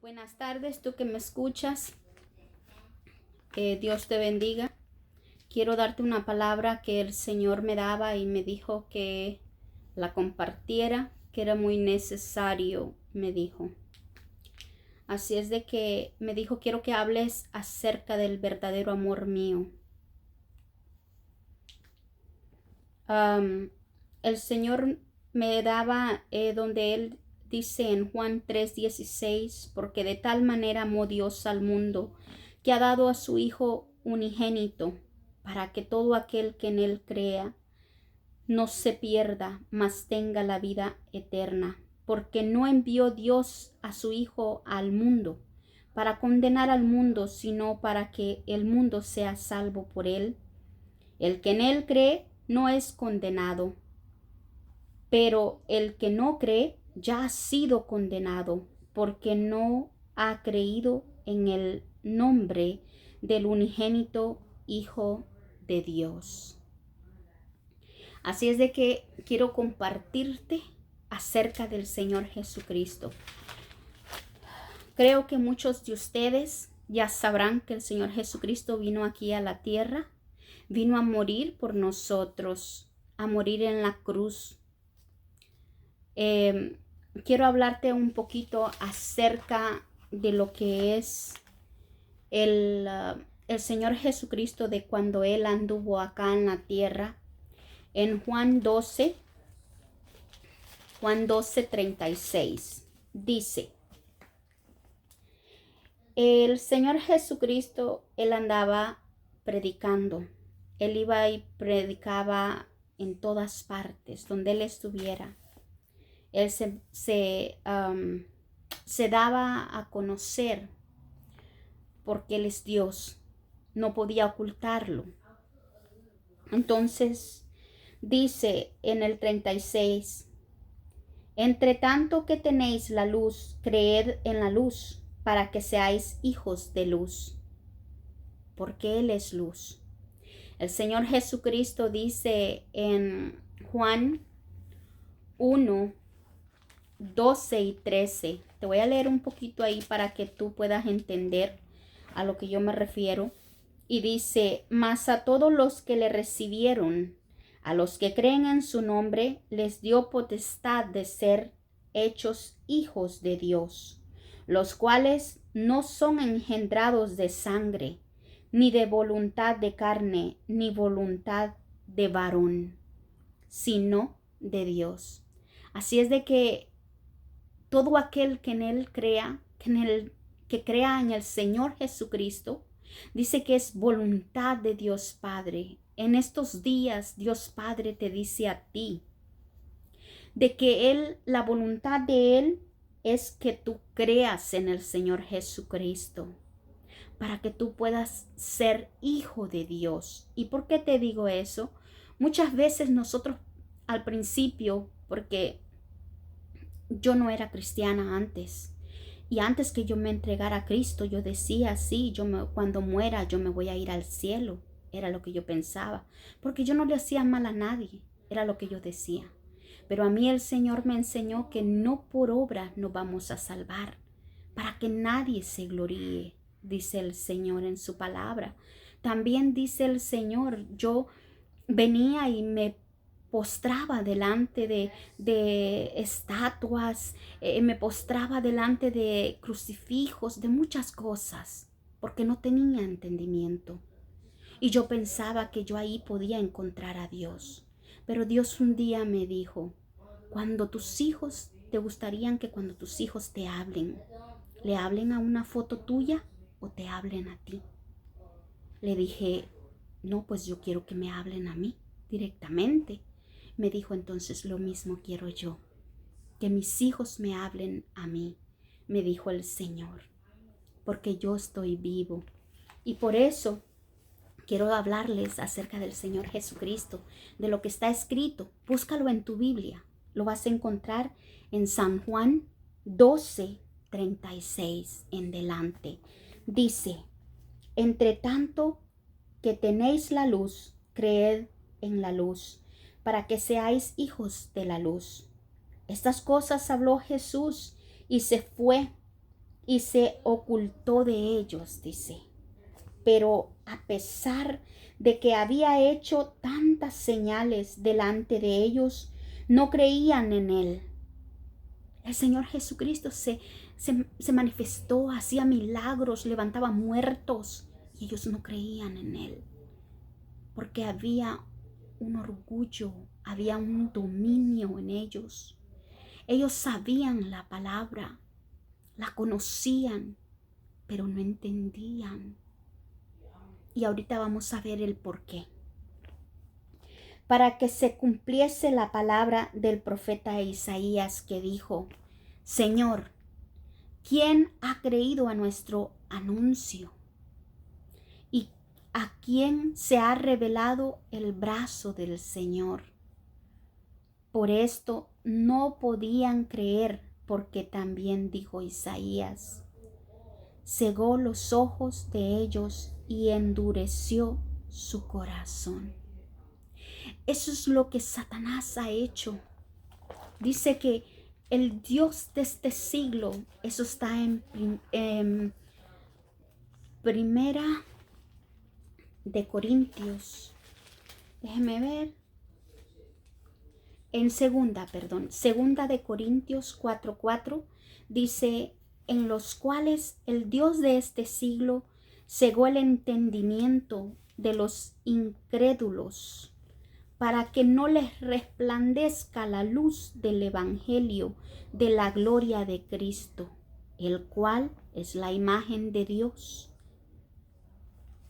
Buenas tardes, tú que me escuchas. Dios te bendiga. Quiero darte una palabra que el Señor me daba y me dijo que la compartiera, que era muy necesario, me dijo. Así es de que me dijo, quiero que hables acerca del verdadero amor mío. El Señor me daba donde Él dice en Juan 3:16, porque de tal manera amó Dios al mundo, que ha dado a su Hijo unigénito, para que todo aquel que en Él crea no se pierda, mas tenga la vida eterna. Porque no envió Dios a su Hijo al mundo para condenar al mundo, sino para que el mundo sea salvo por Él. El que en Él cree no es condenado, pero el que no cree ya ha sido condenado, porque no ha creído en el nombre del unigénito Hijo de Dios. Así es de que quiero compartirte acerca del Señor Jesucristo. Creo que muchos de ustedes ya sabrán que el Señor Jesucristo vino aquí a la tierra, vino a morir por nosotros, a morir en la cruz. Quiero hablarte un poquito acerca de lo que es el Señor Jesucristo, de cuando Él anduvo acá en la tierra. En Juan 12:36 dice, el Señor Jesucristo, Él andaba predicando. Él iba y predicaba en todas partes, donde Él estuviera. Él se daba a conocer porque Él es Dios. No podía ocultarlo. Entonces dice en el 36, entre tanto que tenéis la luz, creed en la luz, para que seáis hijos de luz, porque Él es luz. El Señor Jesucristo dice en Juan 1:12 y 13. Te voy a leer un poquito ahí para que tú puedas entender a lo que yo me refiero. Y dice, mas a todos los que le recibieron, a los que creen en su nombre, les dio potestad de ser hechos hijos de Dios, los cuales no son engendrados de sangre, ni de voluntad de carne, ni voluntad de varón, sino de Dios. Así es de que todo aquel que en Él crea, que crea en el Señor Jesucristo, dice que es voluntad de Dios Padre. En estos días Dios Padre te dice a ti de que la voluntad de Él es que tú creas en el Señor Jesucristo, para que tú puedas ser hijo de Dios. ¿Y por qué te digo eso? Muchas veces nosotros al principio, porque yo no era cristiana antes, y antes que yo me entregara a Cristo, yo decía, sí, cuando muera yo me voy a ir al cielo. Era lo que yo pensaba, porque yo no le hacía mal a nadie, era lo que yo decía. Pero a mí el Señor me enseñó que no por obra nos vamos a salvar, para que nadie se gloríe, dice el Señor en su palabra. También dice el Señor, yo venía y me postraba delante de estatuas, me postraba delante de crucifijos, de muchas cosas, porque no tenía entendimiento. Y yo pensaba que yo ahí podía encontrar a Dios. Pero Dios un día me dijo, cuando tus hijos, te gustarían que cuando tus hijos te hablen, le hablen a una foto tuya o te hablen a ti. Le dije, no, pues yo quiero que me hablen a mí directamente. Me dijo, entonces lo mismo quiero yo, que mis hijos me hablen a mí, me dijo el Señor, porque yo estoy vivo. Y por eso quiero hablarles acerca del Señor Jesucristo, de lo que está escrito. Búscalo en tu Biblia. Lo vas a encontrar en San Juan 12:36 en delante. Dice, entre tanto que tenéis la luz, creed en la luz, para que seáis hijos de la luz. Estas cosas habló Jesús y se fue y se ocultó de ellos, dice. Pero a pesar de que había hecho tantas señales delante de ellos, no creían en él. El Señor Jesucristo se manifestó, hacía milagros, levantaba muertos, y ellos no creían en él, porque había un orgullo, había un dominio en ellos. Ellos sabían la palabra, la conocían, pero no entendían. Y ahorita vamos a ver el por qué. Para que se cumpliese la palabra del profeta Isaías que dijo: Señor, ¿quién ha creído a nuestro anuncio? ¿Y a quién se ha revelado el brazo del Señor? Por esto no podían creer, porque también dijo Isaías: cegó los ojos de ellos y endureció su corazón. Eso es lo que Satanás ha hecho. Dice que el Dios de este siglo, eso está en Primera de Corintios. Déjeme ver. Segunda de Corintios 4:4 dice: en los cuales el Dios de este siglo cegó el entendimiento de los incrédulos, para que no les resplandezca la luz del evangelio de la gloria de Cristo, el cual es la imagen de Dios.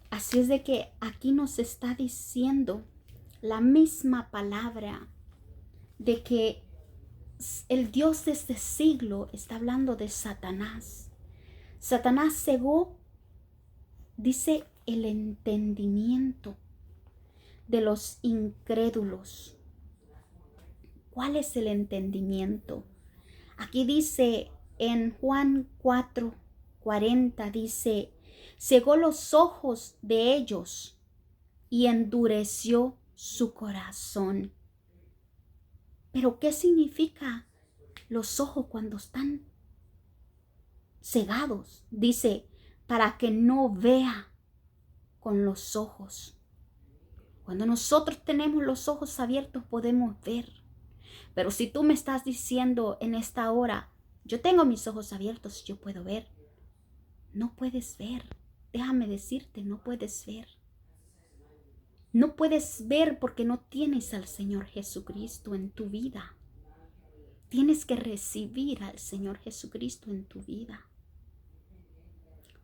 Así es de que aquí nos está diciendo la misma palabra de que el Dios de este siglo está hablando de Satanás. Satanás cegó, dice, el entendimiento de los incrédulos. ¿Cuál es el entendimiento? Aquí dice en Juan 4:40, dice: cegó los ojos de ellos y endureció su corazón. Pero ¿qué significa los ojos cuando están cegados? Dice: para que no vea con los ojos. Cuando nosotros tenemos los ojos abiertos podemos ver. Pero si tú me estás diciendo en esta hora: yo tengo mis ojos abiertos, yo puedo ver, no puedes ver. Déjame decirte, no puedes ver. No puedes ver porque no tienes al Señor Jesucristo en tu vida. Tienes que recibir al Señor Jesucristo en tu vida.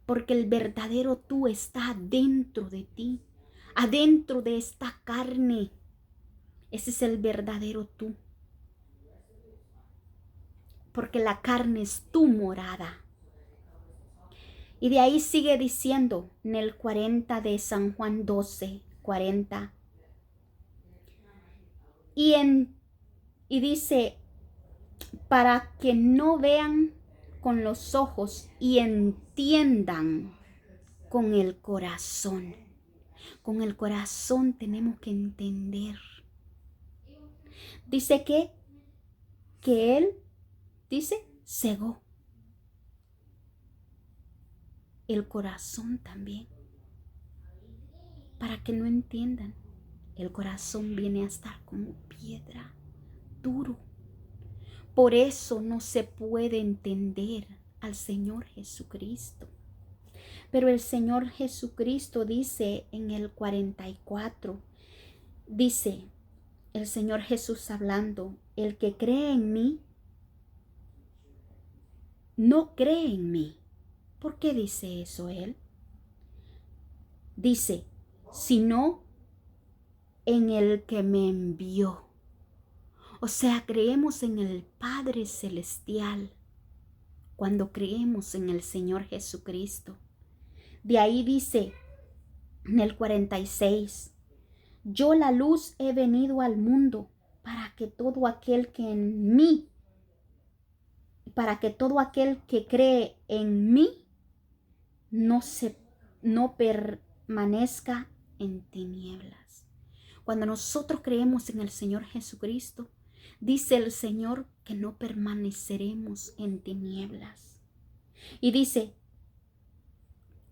Porque el verdadero tú está dentro de ti, adentro de esta carne. Ese es el verdadero tú. Porque la carne es tu morada. Y de ahí sigue diciendo en el 40 de San Juan 12:40. Y dice: para que no vean con los ojos y entiendan con el corazón. Con el corazón tenemos que entender. Dice que él, dice, cegó el corazón también, para que no entiendan. El corazón viene a estar como piedra, duro. Por eso no se puede entender al Señor Jesucristo. Pero el Señor Jesucristo dice en el 44, dice el Señor Jesús hablando: el que cree en mí, no cree en mí. ¿Por qué dice eso él? Dice: sino en el que me envió. O sea, creemos en el Padre Celestial cuando creemos en el Señor Jesucristo. De ahí dice en el 46, yo la luz he venido al mundo para que todo aquel que cree en mí no permanezca en tinieblas. Cuando nosotros creemos en el Señor Jesucristo, dice el Señor que no permaneceremos en tinieblas. Y dice,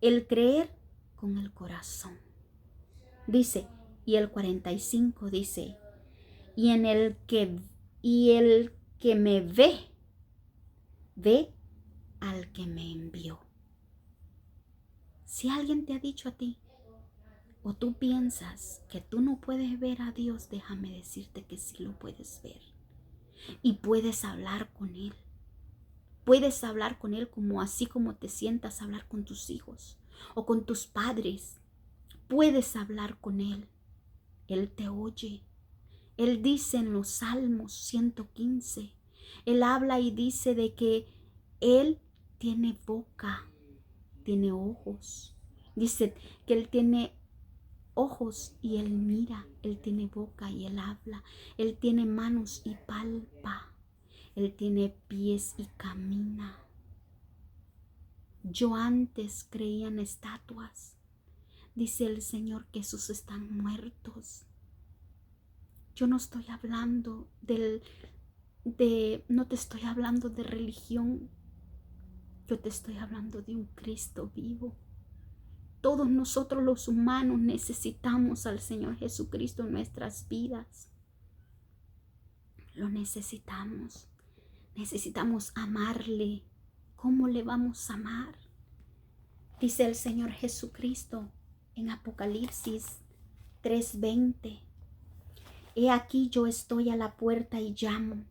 el creer con el corazón. Dice, y el 45 dice, y el que me ve al que me envió. Si alguien te ha dicho a ti, o tú piensas que tú no puedes ver a Dios, déjame decirte que sí lo puedes ver. Y puedes hablar con Él. Puedes hablar con Él como así como te sientas a hablar con tus hijos o con tus padres. Puedes hablar con Él. Él te oye. Él dice en los Salmos 115, Él habla y dice de que Él tiene boca, tiene ojos. Dice que Él tiene ojos y Él mira. Él tiene boca y Él habla. Él tiene manos y palpa. Él tiene pies y camina. Yo antes creía en estatuas. Dice el Señor que esos están muertos. Yo no estoy hablando no te estoy hablando de religión. Yo te estoy hablando de un Cristo vivo. Todos nosotros los humanos necesitamos al Señor Jesucristo en nuestras vidas. Lo necesitamos. Necesitamos amarle. ¿Cómo le vamos a amar? Dice el Señor Jesucristo en Apocalipsis 3:20. He aquí yo estoy a la puerta y llamo.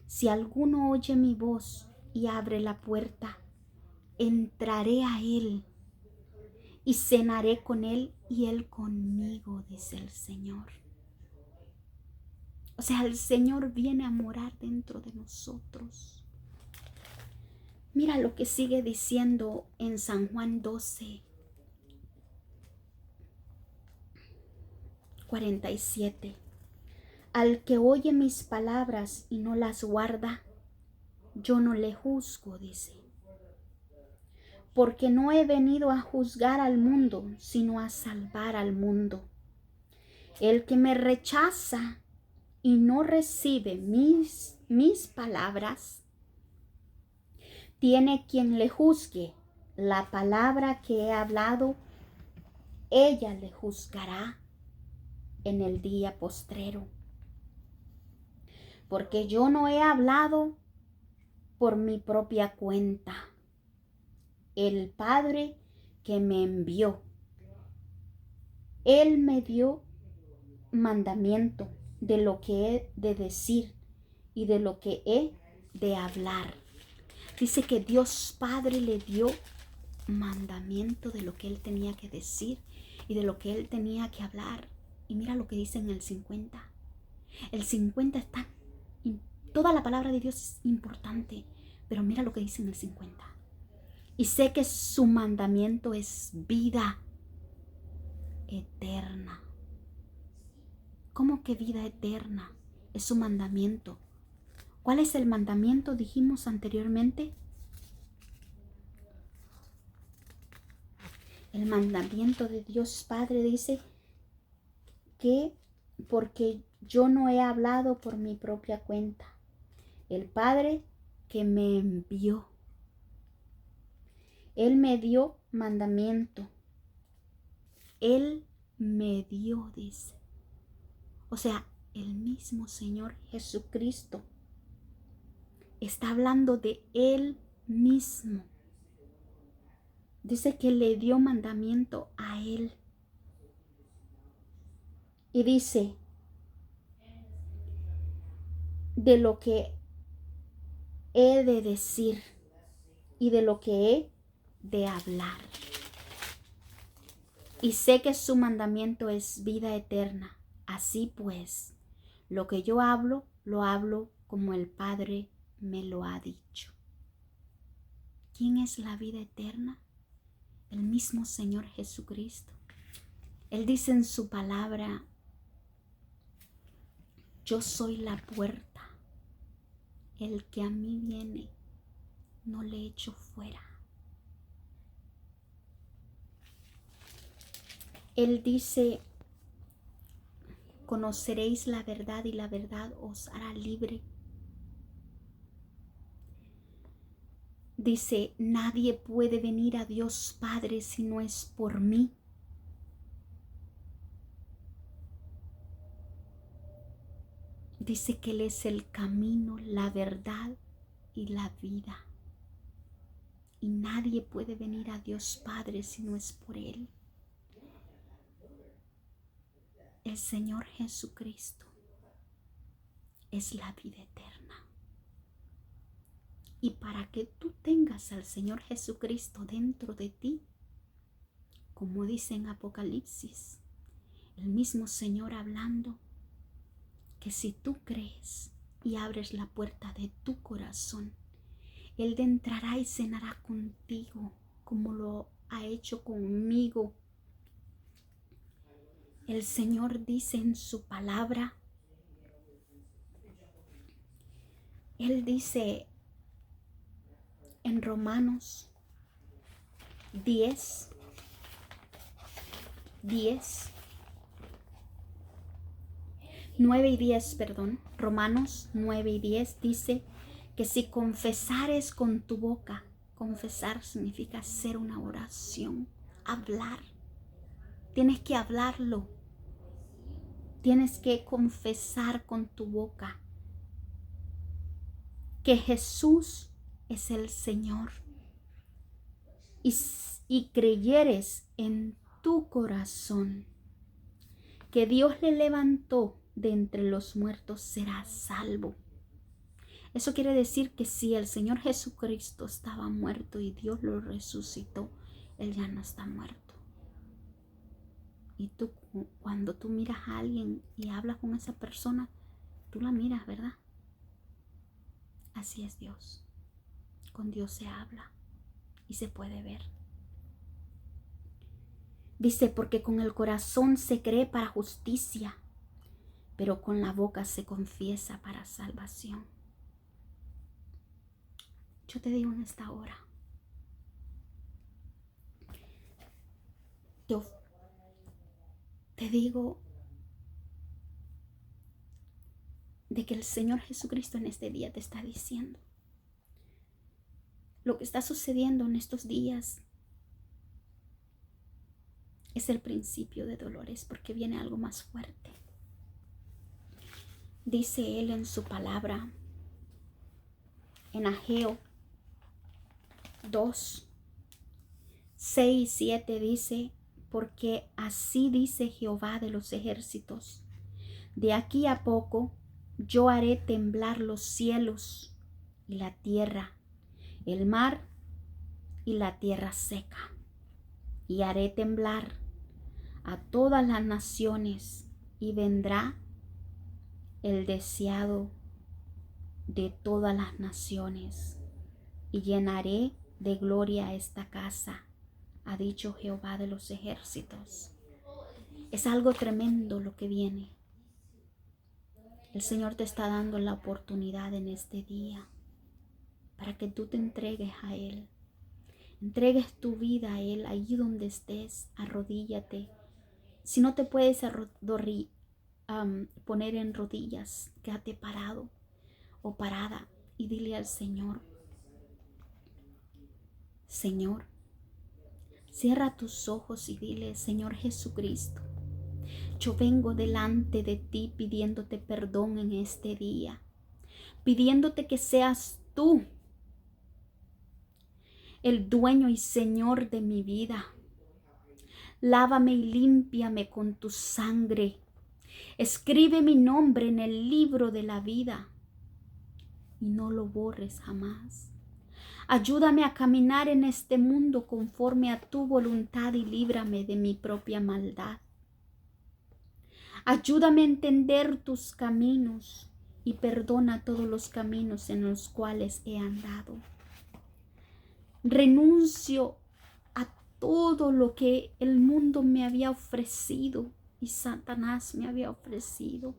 Si alguno oye mi voz y abre la puerta, entraré a él y cenaré con él y él conmigo, dice el Señor. O sea, el Señor viene a morar dentro de nosotros. Mira lo que sigue diciendo en San Juan 12:47. Al que oye mis palabras y no las guarda, yo no le juzgo, dice. Porque no he venido a juzgar al mundo, sino a salvar al mundo. El que me rechaza y no recibe mis palabras, tiene quien le juzgue. La palabra que he hablado, ella le juzgará en el día postrero. Porque yo no he hablado por mi propia cuenta. El Padre que me envió, Él me dio mandamiento de lo que he de decir y de lo que he de hablar. Dice que Dios Padre le dio mandamiento de lo que Él tenía que decir y de lo que Él tenía que hablar. Y mira lo que dice en el 50. El 50 está, toda la palabra de Dios es importante, pero mira lo que dice en el 50. Y sé que su mandamiento es vida eterna. ¿Cómo que vida eterna? Es su mandamiento. ¿Cuál es el mandamiento? Dijimos anteriormente. El mandamiento de Dios Padre dice que porque yo no he hablado por mi propia cuenta. El Padre que me envió, Él me dio mandamiento. Él me dio, dice. O sea, el mismo Señor Jesucristo está hablando de Él mismo. Dice que le dio mandamiento a Él. Y dice, de lo que he de decir y de lo que he de hablar. Y sé que su mandamiento es vida eterna. Así pues, lo que yo hablo, lo hablo como el Padre me lo ha dicho. ¿Quién es la vida eterna? El mismo Señor Jesucristo. Él dice en su palabra, yo soy la puerta. El que a mí viene, no le echo fuera. Él dice, conoceréis la verdad y la verdad os hará libre. Dice, nadie puede venir a Dios Padre si no es por mí. Dice que Él es el camino, la verdad y la vida. Y nadie puede venir a Dios Padre si no es por Él. El Señor Jesucristo es la vida eterna. Y para que tú tengas al Señor Jesucristo dentro de ti, como dice en Apocalipsis, el mismo Señor hablando, que si tú crees y abres la puerta de tu corazón, Él entrará y cenará contigo como lo ha hecho conmigo. El Señor dice en su palabra, Él dice en Romanos 10, 9 y 10, perdón, Romanos 9 y 10 dice que si confesares con tu boca, confesar significa hacer una oración, hablar. Tienes que hablarlo. Tienes que confesar con tu boca que Jesús es el Señor. Y creyeres en tu corazón que Dios le levantó de entre los muertos, serás salvo. Eso quiere decir que si el Señor Jesucristo estaba muerto y Dios lo resucitó, Él ya no está muerto. Y tú, cuando tú miras a alguien y hablas con esa persona, tú la miras, ¿verdad? Así es Dios. Con Dios se habla y se puede ver. Dice, porque con el corazón se cree para justicia, pero con la boca se confiesa para salvación. Yo te digo en esta hora, te digo de que el Señor Jesucristo en este día te está diciendo lo que está sucediendo en estos días es el principio de dolores, porque viene algo más fuerte. Dice Él en su palabra, en Ageo 2, 6 y 7 dice, porque así dice Jehová de los ejércitos, de aquí a poco yo haré temblar los cielos y la tierra, el mar y la tierra seca, y haré temblar a todas las naciones, y vendrá el deseado de todas las naciones, y llenaré de gloria esta casa, ha dicho Jehová de los ejércitos. Es algo tremendo lo que viene. El Señor te está dando la oportunidad en este día para que tú te entregues a Él. Entregues tu vida a Él, allí donde estés, arrodíllate. Si no te puedes poner en rodillas, quédate parado o parada y dile al Señor, Señor, cierra tus ojos y dile, Señor Jesucristo, yo vengo delante de ti pidiéndote perdón en este día, pidiéndote que seas tú el dueño y Señor de mi vida. Lávame y límpiame con tu sangre. Escribe mi nombre en el libro de la vida y no lo borres jamás. Ayúdame a caminar en este mundo conforme a tu voluntad y líbrame de mi propia maldad. Ayúdame a entender tus caminos y perdona todos los caminos en los cuales he andado. Renuncio a todo lo que el mundo me había ofrecido y Satanás me había ofrecido.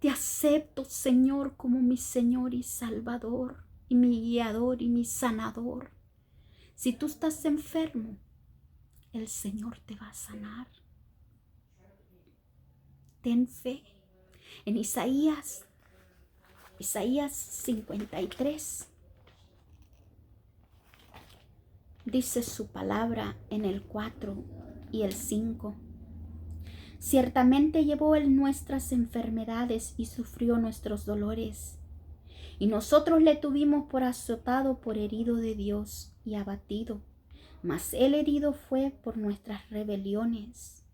Te acepto, Señor, como mi Señor y Salvador, y mi guiador y mi sanador. Si tú estás enfermo, el Señor te va a sanar. Ten fe. En Isaías 53, Dice su palabra en el 4 y el 5. Ciertamente llevó él nuestras enfermedades y sufrió nuestros dolores. Y nosotros le tuvimos por azotado, por herido de Dios y abatido. Mas él herido fue por nuestras rebeliones,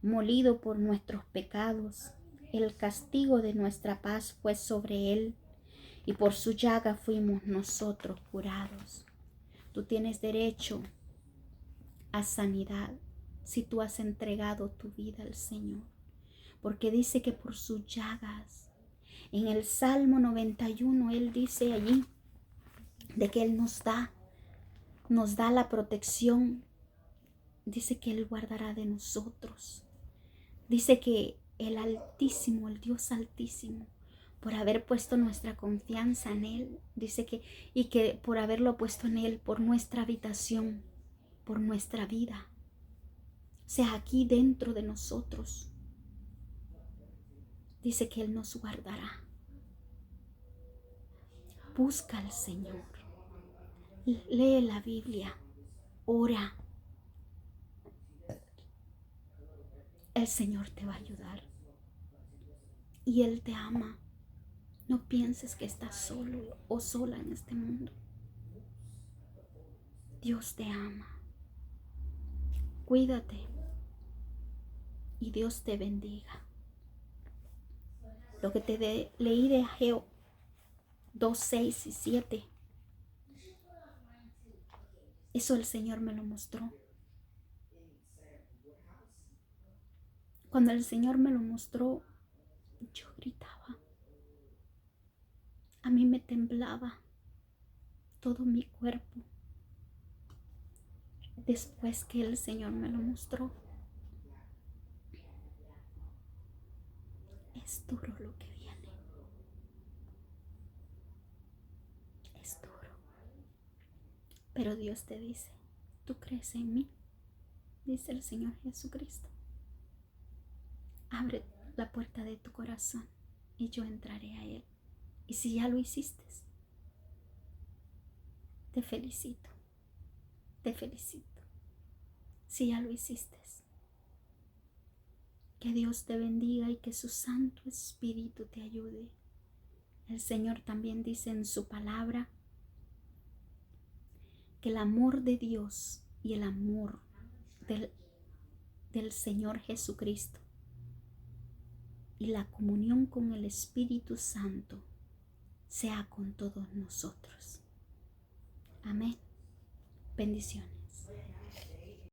molido por nuestros pecados. El castigo de nuestra paz fue sobre él, y por su llaga fuimos nosotros curados. Tú tienes derecho a sanidad si tú has entregado tu vida al Señor, porque dice que por sus llagas, en el Salmo 91, Él dice allí de que Él nos da la protección. Dice que Él guardará de nosotros. Dice que el Altísimo, el Dios Altísimo, por haber puesto nuestra confianza en Él, dice que por haberlo puesto en Él, por nuestra habitación, por nuestra vida, o sea, aquí dentro de nosotros, dice que Él nos guardará. Busca al Señor, lee la Biblia, ora. El Señor te va a ayudar y Él te ama. No pienses que estás solo o sola en este mundo. Dios te ama. Cuídate y Dios te bendiga. Lo que te leí de Ageo 2, 6 y 7, eso el Señor me lo mostró. Cuando el Señor me lo mostró, yo gritaba. A mí me temblaba todo mi cuerpo. Después que el Señor me lo mostró, es duro lo que viene. Es duro. Pero Dios te dice, ¿tú crees en mí? Dice el Señor Jesucristo. Abre la puerta de tu corazón y yo entraré a Él. Y si ya lo hiciste, te felicito. Te felicito. Si ya lo hiciste, que Dios te bendiga y que su Santo Espíritu te ayude. El Señor también dice en su palabra que el amor de Dios y el amor del Señor Jesucristo y la comunión con el Espíritu Santo sea con todos nosotros. Amén. Bendiciones.